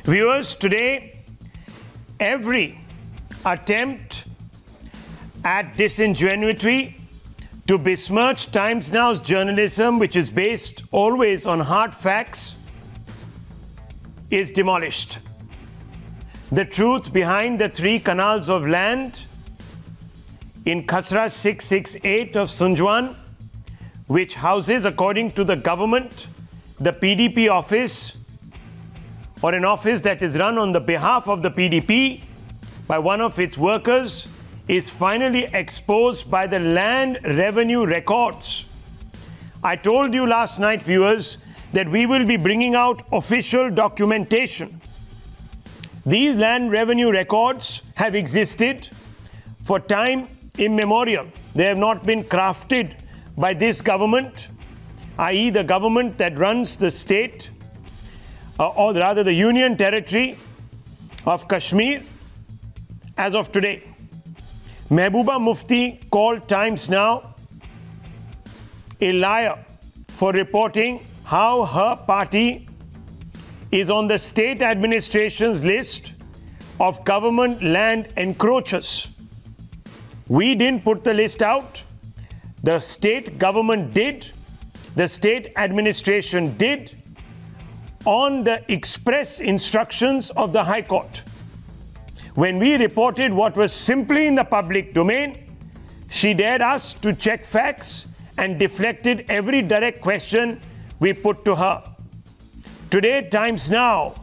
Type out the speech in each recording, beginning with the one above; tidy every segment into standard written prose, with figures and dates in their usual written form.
Viewers, today, every attempt at disingenuity to besmirch Times Now's journalism, which is based always on hard facts, is demolished. The truth behind the 3 canals of land in Khasra 668 of Sunjwan, which houses, according to the government, the PDP office, or an office that is run on the behalf of the PDP by one of its workers, is finally exposed by the land revenue records. I told you last night, viewers, that we will be bringing out official documentation. These land revenue records have existed for time immemorial. They have not been crafted by this government, i.e. the government that runs the state, or rather the Union Territory of Kashmir as of today. Mehbooba Mufti called Times Now a liar for reporting how her party is on the state administration's list of government land encroachers. We didn't put the list out. The state government did. The state administration did, on the express instructions of the High Court. When we reported what was simply in the public domain, she dared us to check facts and deflected every direct question we put to her. Today, Times Now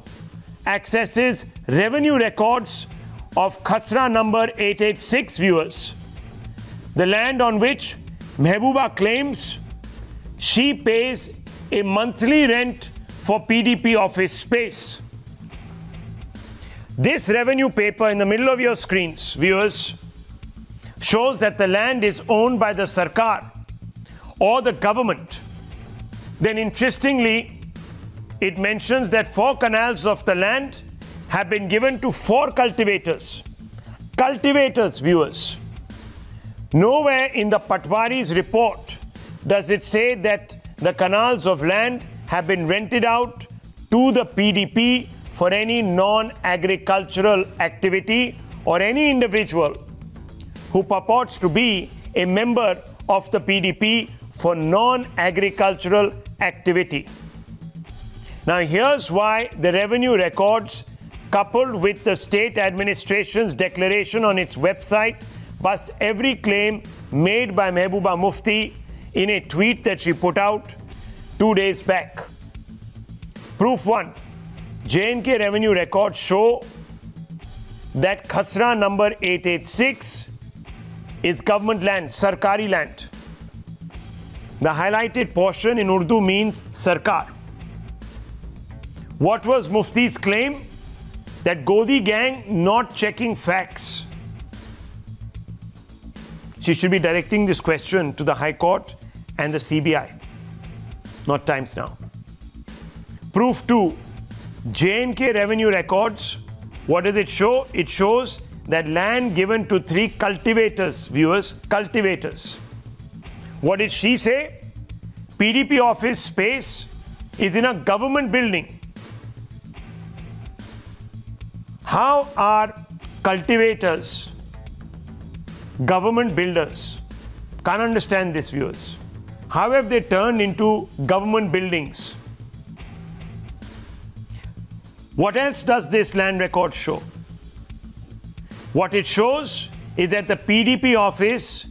accesses revenue records of Khasra number 886, viewers, the land on which Mehbooba claims she pays a monthly rent for PDP office space. This revenue paper in the middle of your screens, viewers, shows that the land is owned by the Sarkar or the government. Then interestingly, it mentions that 4 canals of the land have been given to 4 cultivators. Cultivators, viewers. Nowhere in the Patwari's report does it say that the canals of land have been rented out to the PDP for any non-agricultural activity or any individual who purports to be a member of the PDP for non-agricultural activity. Now, here's why the revenue records, coupled with the state administration's declaration on its website, busts every claim made by Mehbooba Mufti in a tweet that she put out 2 days back. Proof 1. J&K revenue records show that Khasra number 886 is government land, Sarkari land. The highlighted portion in Urdu means Sarkar. What was Mufti's claim? That Godi gang not checking facts. She should be directing this question to the High Court and the CBI, not Times Now. Proof 2. J&K revenue records, what does it show? It shows that land given to 3 cultivators, viewers, cultivators. What did she say? PDP office space is in a government building. How are cultivators government builders? Can't understand this, viewers. How have they turned into government buildings? What else does this land record show? What it shows is that the PDP office,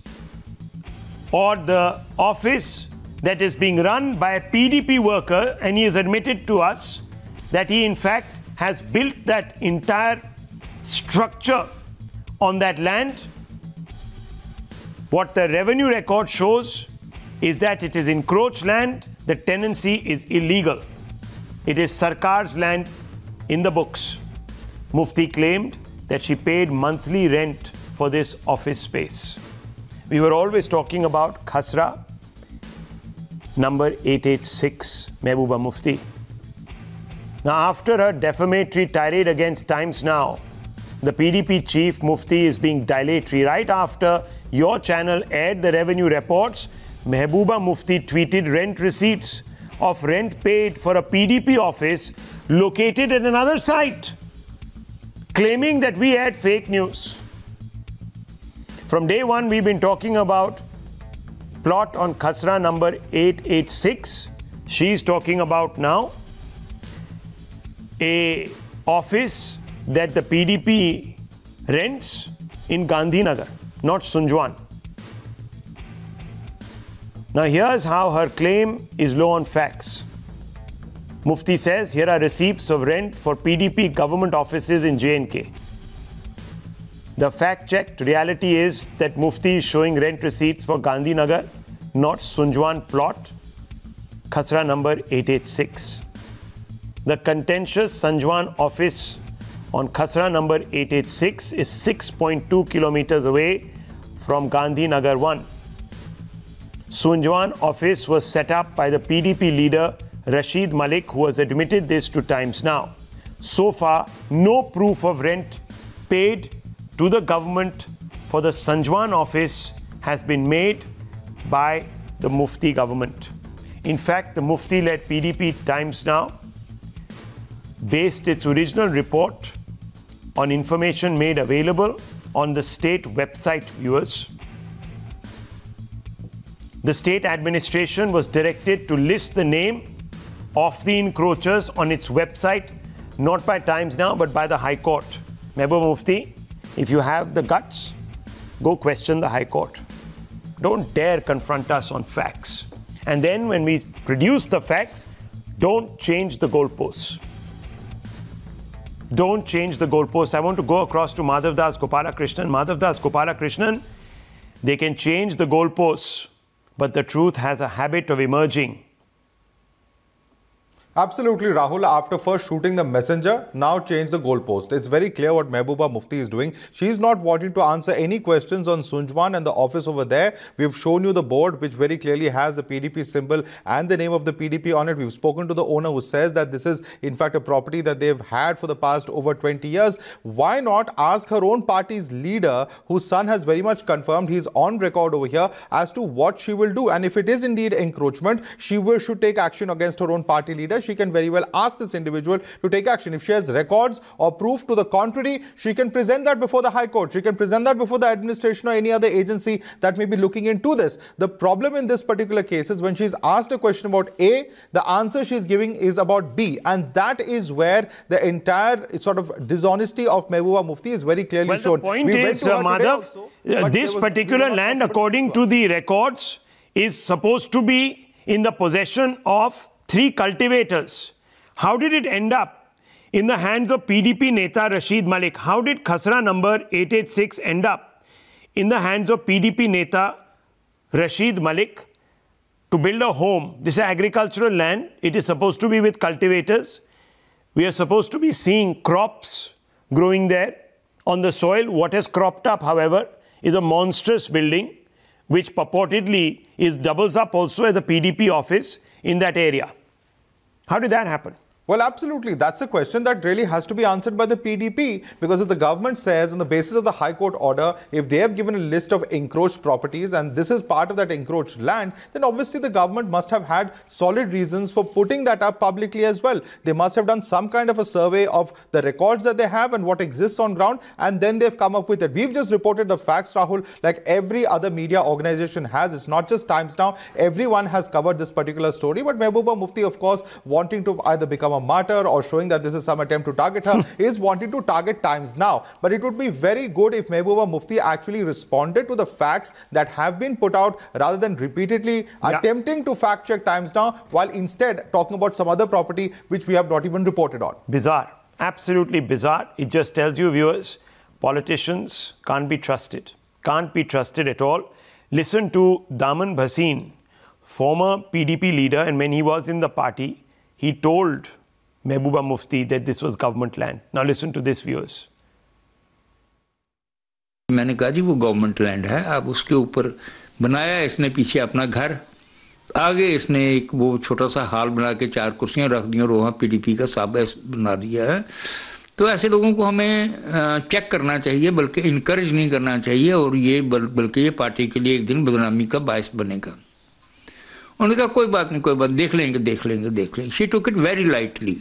or the office that is being run by a PDP worker, and he has admitted to us that he in fact has built that entire structure on that land. What the revenue record shows is that it is encroached land, the tenancy is illegal. It is Sarkar's land in the books. Mufti claimed that she paid monthly rent for this office space. We were always talking about Khasra number 886, Mehbooba Mufti. Now, after her defamatory tirade against Times Now, the PDP chief Mufti is being dilatory. Right after your channel aired the revenue reports, Mehbooba Mufti tweeted rent receipts of rent paid for a PDP office located at another site, claiming that we had fake news. From day one, we've been talking about plot on Khasra number 886. She's talking about now a office that the PDP rents in Gandhinagar, not Sunjwan. Now here's how her claim is low on facts. Mufti says, here are receipts of rent for PDP government offices in J&K. The fact-checked reality is that Mufti is showing rent receipts for Gandhinagar, not Sunjwan plot, Khasra number 886. The contentious Sunjwan office on Khasra number 886 is 6.2 kilometers away from Gandhinagar 1. Sunjwan office was set up by the PDP leader Rashid Malik, who has admitted this to Times Now. So far, no proof of rent paid to the government for the Sunjwan office has been made by the Mufti government. In fact, the Mufti-led PDP Times Now based its original report on information made available on the state website, viewers. The state administration was directed to list the name of the encroachers on its website, not by Times Now, but by the High Court. Mehbooba Mufti, if you have the guts, go question the High Court. Don't dare confront us on facts. And then when we produce the facts, don't change the goalposts. Don't change the goalposts. I want to go across to Madhav Das Gopalakrishnan. Madhav Das Gopalakrishnan, they can change the goalposts, but the truth has a habit of emerging. Absolutely, Rahul. After first shooting the messenger, now change the goalpost. It's very clear what Mehbooba Mufti is doing. She's not wanting to answer any questions on Sunjwan and the office over there. We've shown you the board, which very clearly has the PDP symbol and the name of the PDP on it. We've spoken to the owner, who says that this is, in fact, a property that they've had for the past over 20 years. Why not ask her own party's leader, whose son has very much confirmed, he's on record over here, as to what she will do? And if it is indeed encroachment, she should take action against her own party leader. She can very well ask this individual to take action. If she has records or proof to the contrary, she can present that before the High Court. She can present that before the administration or any other agency that may be looking into this. The problem in this particular case is when she's asked a question about A, the answer she's giving is about B. And that is where the entire sort of dishonesty of Mehbooba Mufti is very clearly shown. The point is, Madhav, this particular land, according to the records, is supposed to be in the possession of 3 cultivators. How did it end up in the hands of PDP Neta Rashid Malik? How did Khasra number 886 end up in the hands of PDP Neta Rashid Malik to build a home? This is agricultural land. It is supposed to be with cultivators. We are supposed to be seeing crops growing there on the soil. What has cropped up, however, is a monstrous building which purportedly doubles up also as a PDP office in that area. How did that happen? Well, absolutely. That's a question that really has to be answered by the PDP, because if the government says on the basis of the High Court order, if they have given a list of encroached properties and this is part of that encroached land, then obviously the government must have had solid reasons for putting that up publicly as well. They must have done some kind of a survey of the records that they have and what exists on ground, and then they've come up with it. We've just reported the facts, Rahul, like every other media organization has. It's not just Times Now. Everyone has covered this particular story. But Mehbooba Mufti, of course, wanting to either become a martyr or showing that this is some attempt to target her, is wanting to target Times Now. But it would be very good if Mehbooba Mufti actually responded to the facts that have been put out, rather than repeatedly attempting to fact check Times Now, while instead talking about some other property which we have not even reported on. Bizarre. Absolutely bizarre. It just tells you, viewers, politicians can't be trusted. Can't be trusted at all. Listen to Daman Bhasin, former PDP leader, and when he was in the party, he told Mehbooba Mufti that this was government land. Now listen to this, viewers. मैंने कहा जी वो government land है, अब उसके ऊपर बनाया इसने पीछे अपना घर, आगे इसने एक वो छोटा सा हॉल बना के 4 कुर्सियां रख दी और वहाँ पीडीपी का साबा बना दिया है. तो ऐसे लोगों को हमें चेक करना चाहिए, बल्कि इनकरेज नहीं करना चाहिए, और ये बल्कि ये पार्टी के लिए एक दिन बदनामी का बायस बनेगा. उन्होंने कहा कोई बात नहीं, कोई बात, देख लेंगे. She took it very lightly.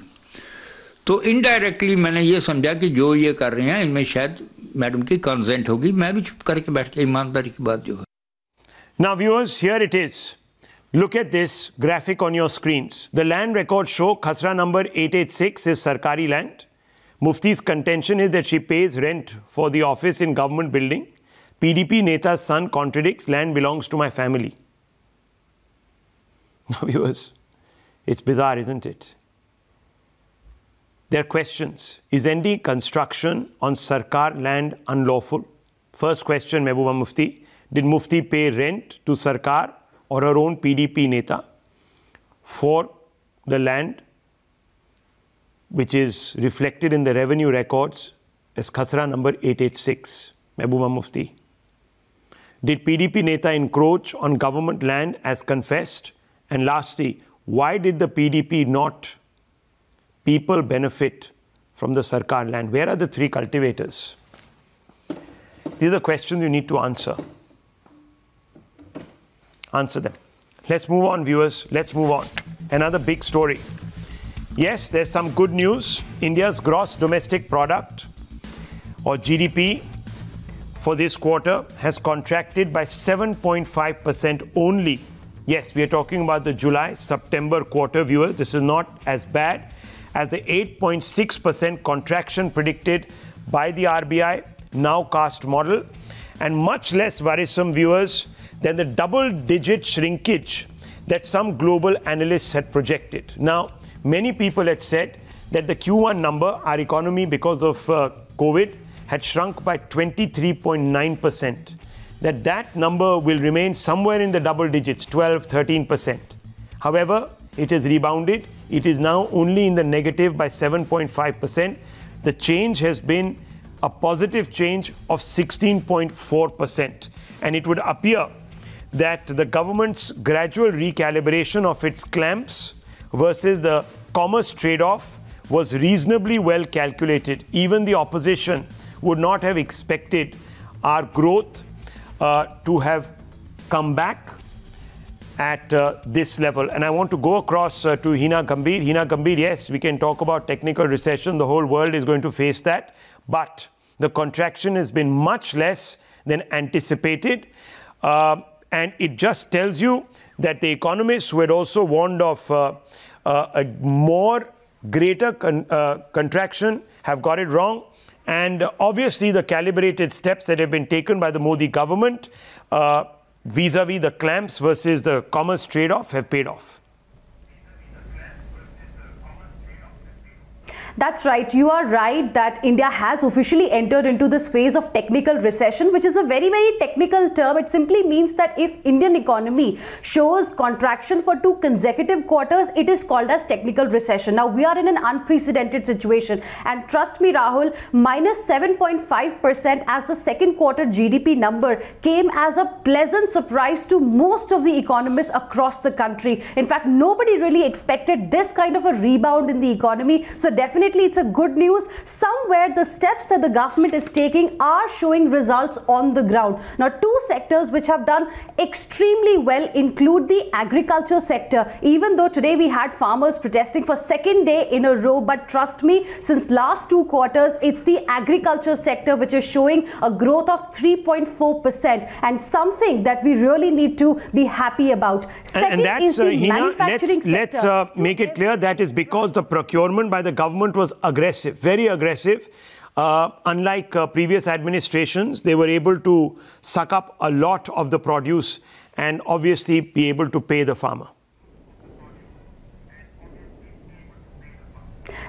तो इनडायरेक्टली मैंने ये समझा कि जो ये कर रहे हैं इनमें शायद मैडम की कंसेंट होगी, मैं भी चुप करके बैठ गया, ईमानदारी की बात जो है. Now viewers, here it is. Look at this graphic on your screens. The land records show Khasra number 886 is Sarkari land. Mufti's contention is that she pays rent for the office in government building. PDP Neta's son contradicts, land belongs to my family. Now viewers, it's bizarre, isn't it? There are questions. Is any construction on Sarkar land unlawful? First question, Mehbooba Mufti. Did Mufti pay rent to Sarkar or her own PDP Neta for the land which is reflected in the revenue records as Khasra number 886, Mehbooba Mufti? Did PDP Neta encroach on government land as confessed? And lastly, why did the PDP not people benefit from the Sarkar land? Where are the three cultivators? These are questions you need to answer. Answer them. Let's move on, viewers. Let's move on. Another big story. Yes, there's some good news. India's gross domestic product, or GDP, for this quarter has contracted by 7.5% only. Yes, we are talking about the July-September quarter, viewers. This is not as bad as the 8.6% contraction predicted by the RBI nowcast model, and much less worrisome, viewers, than the double-digit shrinkage that some global analysts had projected. Now, many people had said that the Q1 number, our economy because of COVID, had shrunk by 23.9%. That number will remain somewhere in the double digits, 12, 13%. However, it has rebounded. It is now only in the negative by 7.5%. The change has been a positive change of 16.4%. And it would appear that the government's gradual recalibration of its clamps versus the commerce trade-off was reasonably well calculated. Even the opposition would not have expected our growth to have come back at this level. And I want to go across to Hina Gambhir. Hina Gambhir, yes, we can talk about technical recession. The whole world is going to face that. But the contraction has been much less than anticipated. And it just tells you that the economists who had also warned of a greater contraction have got it wrong. And obviously, the calibrated steps that have been taken by the Modi government vis-a-vis the clamps versus the commerce trade-off have paid off. That's right. You are right that India has officially entered into this phase of technical recession, which is a very, very technical term. It simply means that if Indian economy shows contraction for 2 consecutive quarters, it is called as technical recession. Now, we are in an unprecedented situation. And trust me, Rahul, minus 7.5% as the second quarter GDP number came as a pleasant surprise to most of the economists across the country. In fact, nobody really expected this kind of a rebound in the economy. So definitely it's a good news. Somewhere the steps that the government is taking are showing results on the ground. Now, 2 sectors which have done extremely well include the agriculture sector. Even though today we had farmers protesting for second day in a row, but trust me, since last 2 quarters, it's the agriculture sector which is showing a growth of 3.4%, and something that we really need to be happy about. Second and that's, is the Hina, manufacturing sector. let's make it clear that is because the procurement by the government was aggressive, very aggressive. Unlike previous administrations, they were able to suck up a lot of the produce and obviously be able to pay the farmer.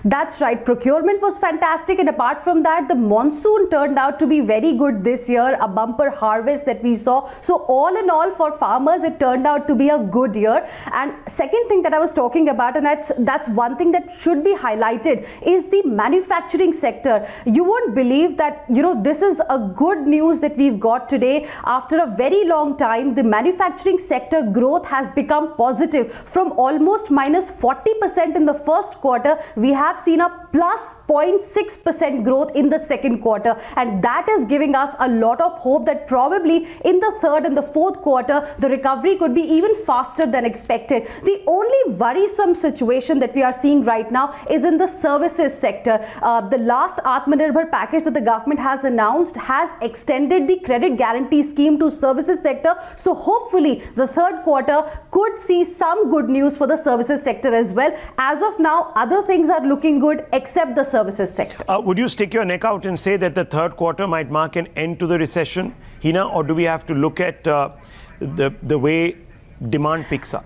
That's right. Procurement was fantastic, and apart from that, the monsoon turned out to be very good this year, a bumper harvest that we saw. So all in all, for farmers, it turned out to be a good year. And second thing that I was talking about, and that's one thing that should be highlighted, is the manufacturing sector. You won't believe that, this is a good news that we've got today. After a very long time, the manufacturing sector growth has become positive. From almost minus 40% in the first quarter, we have have seen a plus 0.6% growth in the second quarter, and that is giving us a lot of hope that probably in the third and the fourth quarter the recovery could be even faster than expected. The only worrisome situation that we are seeing right now is in the services sector. The last Atmanirbhar package that the government has announced has extended the credit guarantee scheme to services sector, so hopefully the third quarter could see some good news for the services sector as well. As of now, other things are looking good except the services sector. Would you stick your neck out and say that the third quarter might mark an end to the recession, Hina, or do we have to look at the way demand picks up?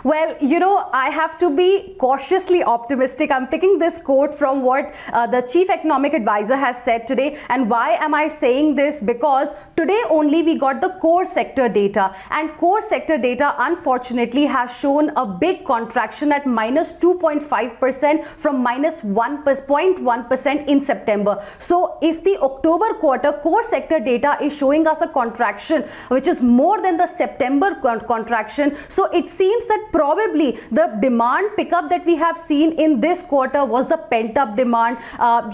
Well, you know, I have to be cautiously optimistic. I'm picking this quote from what the chief economic advisor has said today. And why am I saying this? Because today only we got the core sector data, and core sector data unfortunately has shown a big contraction at minus 2.5% from minus 1.1% in September. So if the October quarter core sector data is showing us a contraction which is more than the September contraction, so it seems that probably the demand pickup that we have seen in this quarter was the pent-up demand.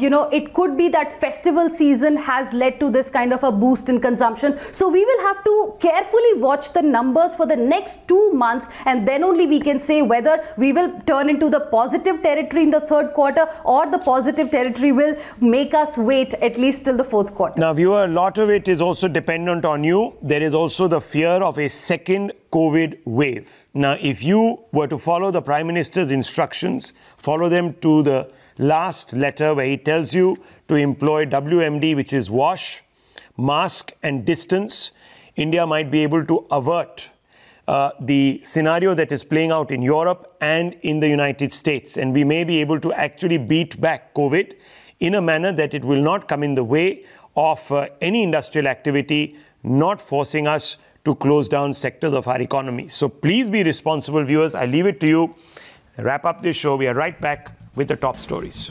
You know, it could be that festival season has led to this kind of a boost in consumption. So we will have to carefully watch the numbers for the next 2 months, and then only we can say whether we will turn into the positive territory in the third quarter or the positive territory will make us wait at least till the fourth quarter. Now, viewer, a lot of it is also dependent on you. There is also the fear of a second COVID wave. Now, if you were to follow the Prime Minister's instructions, follow them to the last letter where he tells you to employ WMD, which is wash, mask and distance, India might be able to avert the scenario that is playing out in Europe and in the United States. And we may be able to actually beat back COVID in a manner that it will not come in the way of any industrial activity, not forcing us to close down sectors of our economy. So please be responsible, viewers. I leave it to you. Wrap up this show. We are right back with the top stories.